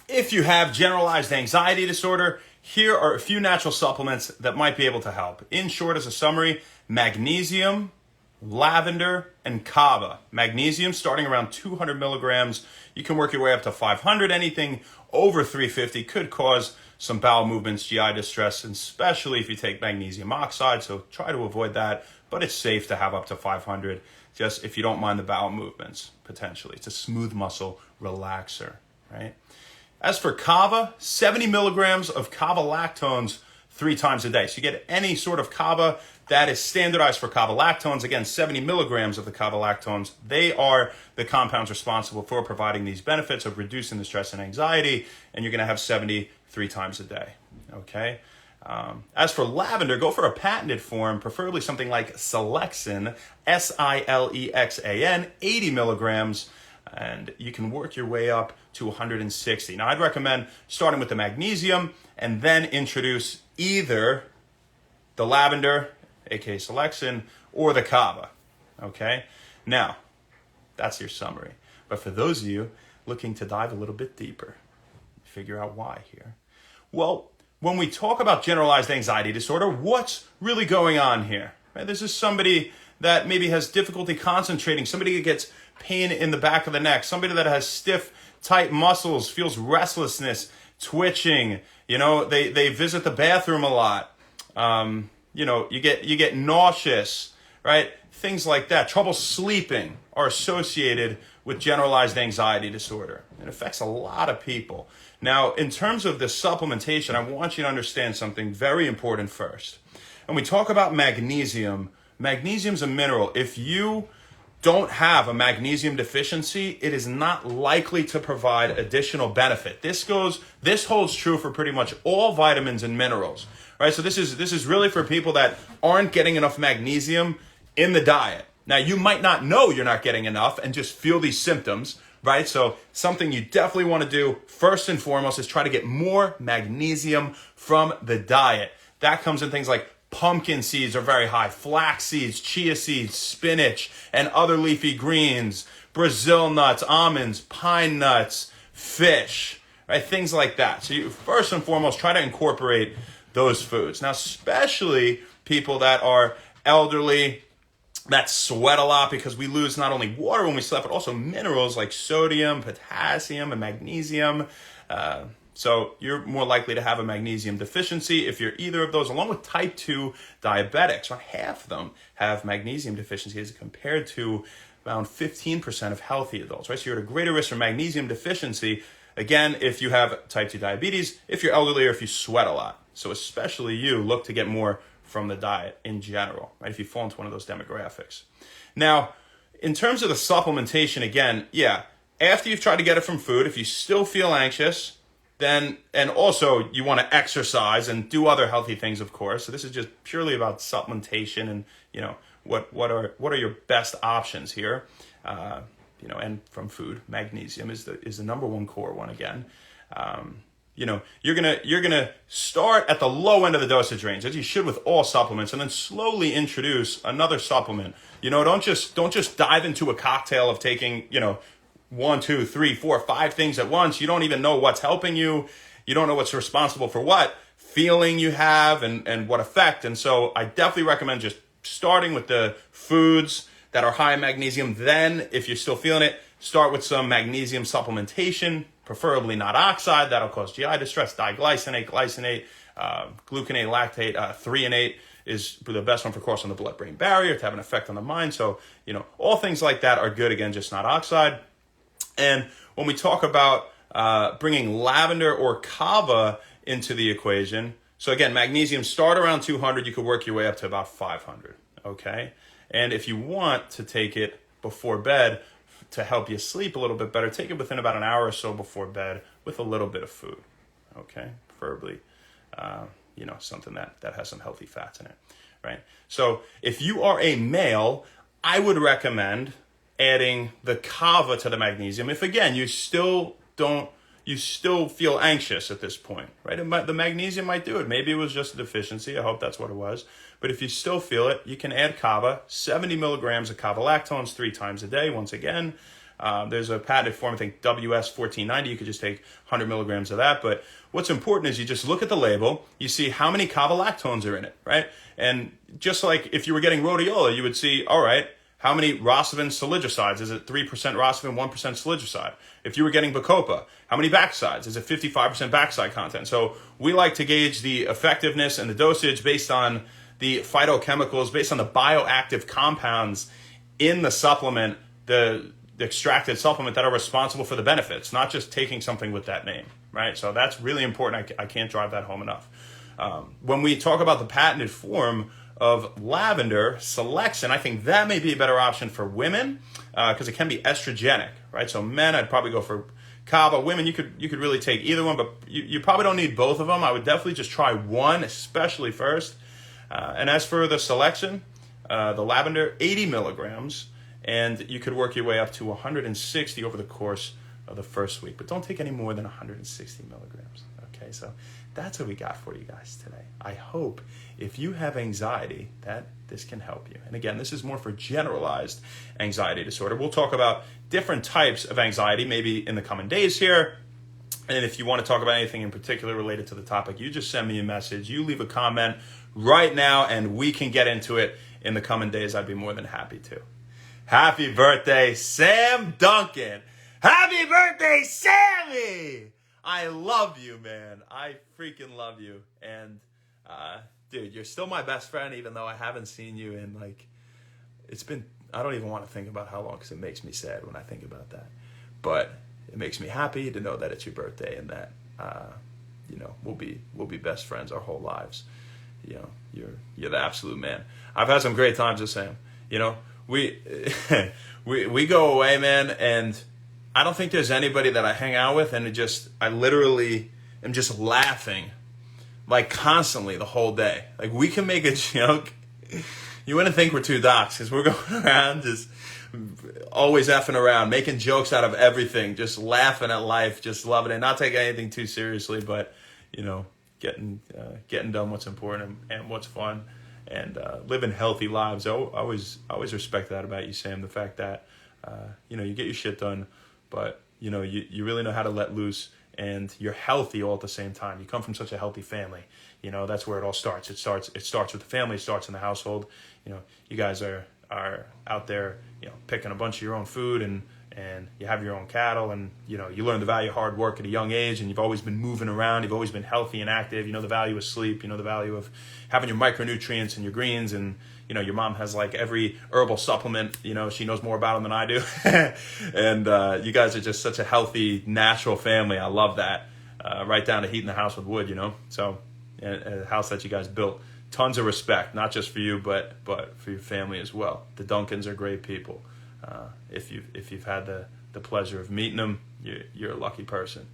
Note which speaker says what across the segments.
Speaker 1: If you have generalized anxiety disorder, here are a few natural supplements that might be able to help. In short, as a summary, magnesium, lavender, and kava. Magnesium starting around 200 milligrams. You can work your way up to 500. Anything over 350 could cause some bowel movements, GI distress, and especially if you take magnesium oxide, so try to avoid that. But it's safe to have up to 500, just if you don't mind the bowel movements, potentially. It's a smooth muscle relaxer, right? As for kava, 70 milligrams of kava lactones 3 times a day. So you get any sort of kava that is standardized for kava lactones. Again, 70 milligrams of the kava lactones. They are the compounds responsible for providing these benefits of reducing the stress and anxiety, and you're going to have 70 3 times a day, okay? As for lavender, go for a patented form, preferably something like Silexan, Silexan, 80 milligrams, and you can work your way up to 160. Now, I'd recommend starting with the magnesium and then introduce either the lavender, aka Silexan, or the kava, okay? Now, that's your summary. But for those of you looking to dive a little bit deeper, figure out why here. Well, when we talk about generalized anxiety disorder, what's really going on here? Right? This is somebody that maybe has difficulty concentrating, somebody that gets pain in the back of the neck, somebody that has stiff, tight muscles, feels restlessness, twitching, they visit the bathroom a lot. You get nauseous, right? Things like that. Trouble sleeping are associated with generalized anxiety disorder. It affects a lot of people. Now, in terms of the supplementation, I want you to understand something very important first. When we talk about magnesium, magnesium's a mineral. If you don't have a magnesium deficiency, it is not likely to provide additional benefit. This holds true for pretty much all vitamins and minerals, right? So this is really for people that aren't getting enough magnesium in the diet. Now, you might not know you're not getting enough and just feel these symptoms, right? So something you definitely want to do first and foremost is try to get more magnesium from the diet. That comes in things like pumpkin seeds are very high, flax seeds, chia seeds, spinach, and other leafy greens, Brazil nuts, almonds, pine nuts, fish, right? Things like that. So you first and foremost try to incorporate those foods. Now, especially people that are elderly, that sweat a lot, because we lose not only water when we sweat, but also minerals like sodium, potassium, and magnesium. So you're more likely to have a magnesium deficiency if you're either of those, along with type 2 diabetics. Around half of them have magnesium deficiencies compared to around 15% of healthy adults, right? So you're at a greater risk for magnesium deficiency, again, if you have type 2 diabetes, if you're elderly, or if you sweat a lot. So especially you, look to get more from the diet in general, right? If you fall into one of those demographics. Now, in terms of the supplementation, again, after you've tried to get it from food, if you still feel anxious, then, and also you want to exercise and do other healthy things, of course. So this is just purely about supplementation and, what are your best options here? And from food, magnesium is the number one core one again. You're gonna start at the low end of the dosage range, as you should with all supplements, and then slowly introduce another supplement. Don't just dive into a cocktail of taking 1, 2, 3, 4, 5 things at once. You don't even know what's helping you. You don't know what's responsible for what feeling you have and what effect. And so I definitely recommend just starting with the foods that are high in magnesium. Then, if you're still feeling it, start with some magnesium supplementation, preferably not oxide. That'll cause GI distress. Diglycinate, glycinate, gluconate, lactate, threonate is the best one for crossing the blood-brain barrier to have an effect on the mind. So, all things like that are good. Again, just not oxide. And when we talk about bringing lavender or kava into the equation, so again, magnesium, start around 200. You could work your way up to about 500, okay? And if you want to take it before bed to help you sleep a little bit better, take it within about an hour or so before bed with a little bit of food, okay? Preferably, something that has some healthy fats in it, right? So if you are a male, I would recommend adding the kava to the magnesium. If, again, you still feel anxious at this point, right? The magnesium might do it. Maybe it was just a deficiency. I hope that's what it was. But if you still feel it, you can add kava, 70 milligrams of kava lactones 3 times a day, once again. There's a patented form, I think WS 1490. You could just take 100 milligrams of that. But what's important is you just look at the label, you see how many cavalactones are in it, right? And just like if you were getting rhodiola, you would see, all right, how many Rossavin salicylides? Is it 3% Rossavin, 1% salicylate? If you were getting Bacopa, how many backsides? Is it 55% backside content? So we like to gauge the effectiveness and the dosage based on the phytochemicals, based on the bioactive compounds in the supplement, the extracted supplement that are responsible for the benefits, not just taking something with that name, right? So that's really important. I can't drive that home enough. When we talk about the patented form of lavender, Selexin, I think that may be a better option for women because it can be estrogenic, right? So men, I'd probably go for Kava. Women, you could really take either one, but you probably don't need both of them. I would definitely just try one, especially first. And as for the Selexin, the lavender, 80 milligrams, and you could work your way up to 160 over the course of the first week, but don't take any more than 160 milligrams. Okay, so that's what we got for you guys today. I hope if you have anxiety that this can help you. And again, this is more for generalized anxiety disorder. We'll talk about different types of anxiety maybe in the coming days here. And if you want to talk about anything in particular related to the topic, you just send me a message. You leave a comment right now and we can get into it in the coming days. I'd be more than happy to. Happy birthday, Sam Duncan. Happy birthday, Sammy. I love you, man. I freaking love you. And, dude, you're still my best friend, even though I haven't seen you in, it's been, I don't even want to think about how long, because it makes me sad when I think about that. But it makes me happy to know that it's your birthday and that, we'll be best friends our whole lives. You're the absolute man. I've had some great times with Sam. We go away, man, and I don't think there's anybody that I hang out with and I literally am just laughing constantly the whole day. We can make a joke. You wouldn't think we're two docs because we're going around just always effing around, making jokes out of everything, just laughing at life, just loving it, not taking anything too seriously, but getting done what's important and what's fun. And living healthy lives. I always respect that about you, Sam. The fact that you get your shit done, but you really know how to let loose, and you're healthy all at the same time. You come from such a healthy family. That's where it all starts. It starts with the family. It starts in the household. You guys are out there, picking a bunch of your own food, and you have your own cattle, and you learn the value of hard work at a young age, and you've always been moving around. You've always been healthy and active. You know the value of sleep. You know the value of having your micronutrients and your greens, and your mom has every herbal supplement. She knows more about them than I do. And you guys are just such a healthy, natural family. I love that. Right down to heating the house with wood. So a house that you guys built. Tons of respect, not just for you, but for your family as well. The Duncans are great people. If you've had the pleasure of meeting them, you're a lucky person.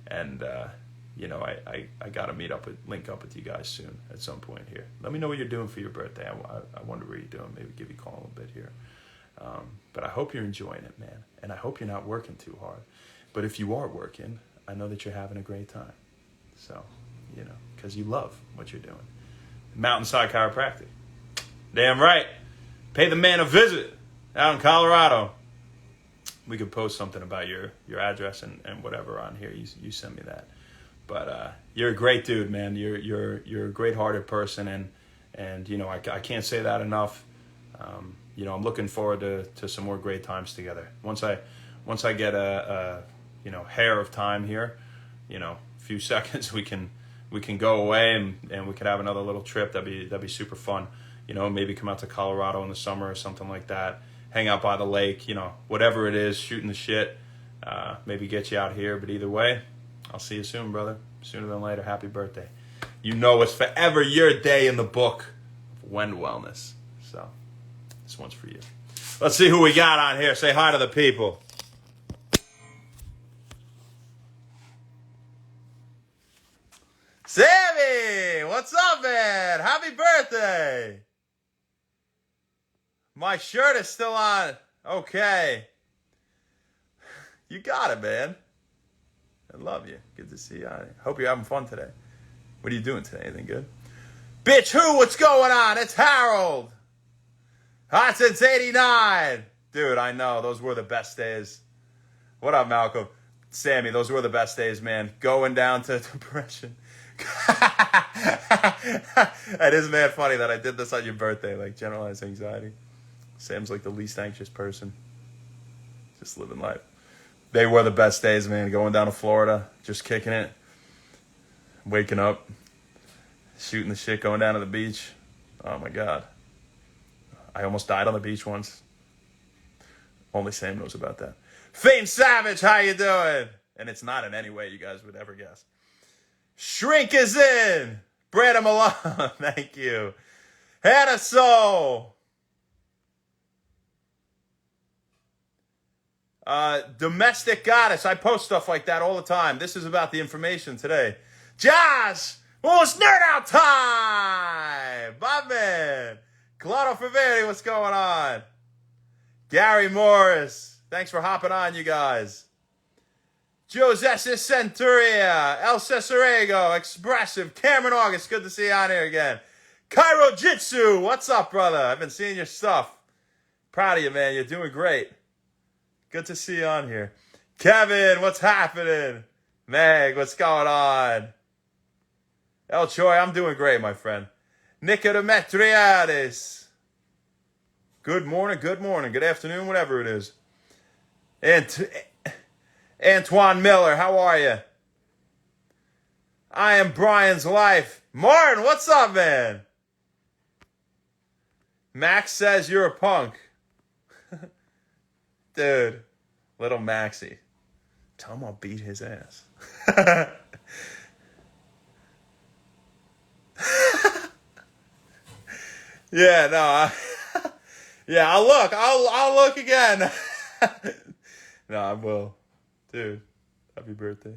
Speaker 1: And I got to link up with you guys soon at some point here. Let me know what you're doing for your birthday. I wonder what you're doing. Maybe give you a call a little bit here. But I hope you're enjoying it, man. And I hope you're not working too hard. But if you are working, I know that you're having a great time. So, because you love what you're doing. Mountainside Chiropractic. Damn right. Pay the man a visit out in Colorado. We could post something about your address and whatever on here. You send me that. But you're a great dude, man. You're a great-hearted person, and I can't say that enough. I'm looking forward to some more great times together. Once I get a hair of time here, a few seconds, we can go away and we could have another little trip. That'd be super fun. Maybe come out to Colorado in the summer or something like that. Hang out by the lake, whatever it is, shooting the shit. Maybe get you out here. But either way, I'll see you soon, brother. Sooner than later. Happy birthday. It's forever your day in the book of Wend Wellness. So this one's for you. Let's see who we got on here. Say hi to the people. Sammy, what's up, man? Happy birthday. My shirt is still on. Okay. You got it, man. I love you. Good to see you. I hope you're having fun today. What are you doing today? Anything good? Bitch, who? What's going on? It's Harold. Hot since 89. Dude, I know. Those were the best days. What up, Malcolm? Sammy, those were the best days, man. Going down to depression. It is mad funny that I did this on your birthday, like generalized anxiety. Sam's like the least anxious person. Just living life. They were the best days, man. Going down to Florida, just kicking it. Waking up, shooting the shit, going down to the beach. Oh my God. I almost died on the beach once. Only Sam knows about that. Fame Savage, how you doing? And it's not in any way you guys would ever guess. Shrink is in. Brandon Malone, thank you. Hannah Soul. Domestic Goddess. I post stuff like that all the time. This is about the information today. Josh, it's nerd out time. My man. Claudio Faveri, what's going on? Gary Morris. Thanks for hopping on, you guys. Joseph Centuria, El Cesarego, Expressive, Cameron August, good to see you on here again. Cairo Jitsu, what's up, brother? I've been seeing your stuff. Proud of you, man. You're doing great. Good to see you on here. Kevin, what's happening? Meg, what's going on? El Choi, I'm doing great, my friend. Nicodemetriades. Good morning, good afternoon, whatever it is. And Antoine Miller, how are you? I am Brian's life. Martin, what's up, man? Max says you're a punk. Dude, little Maxie. Tell him I'll beat his ass. Yeah, no. Yeah, I'll look. I'll look again. No, I will. Dude, happy birthday.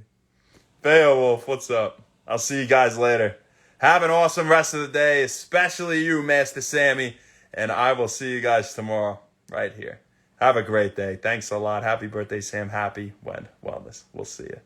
Speaker 1: Beowulf, what's up? I'll see you guys later. Have an awesome rest of the day, especially you, Master Sammy. And I will see you guys tomorrow right here. Have a great day. Thanks a lot. Happy birthday, Sam. Happy wellness. We'll see you.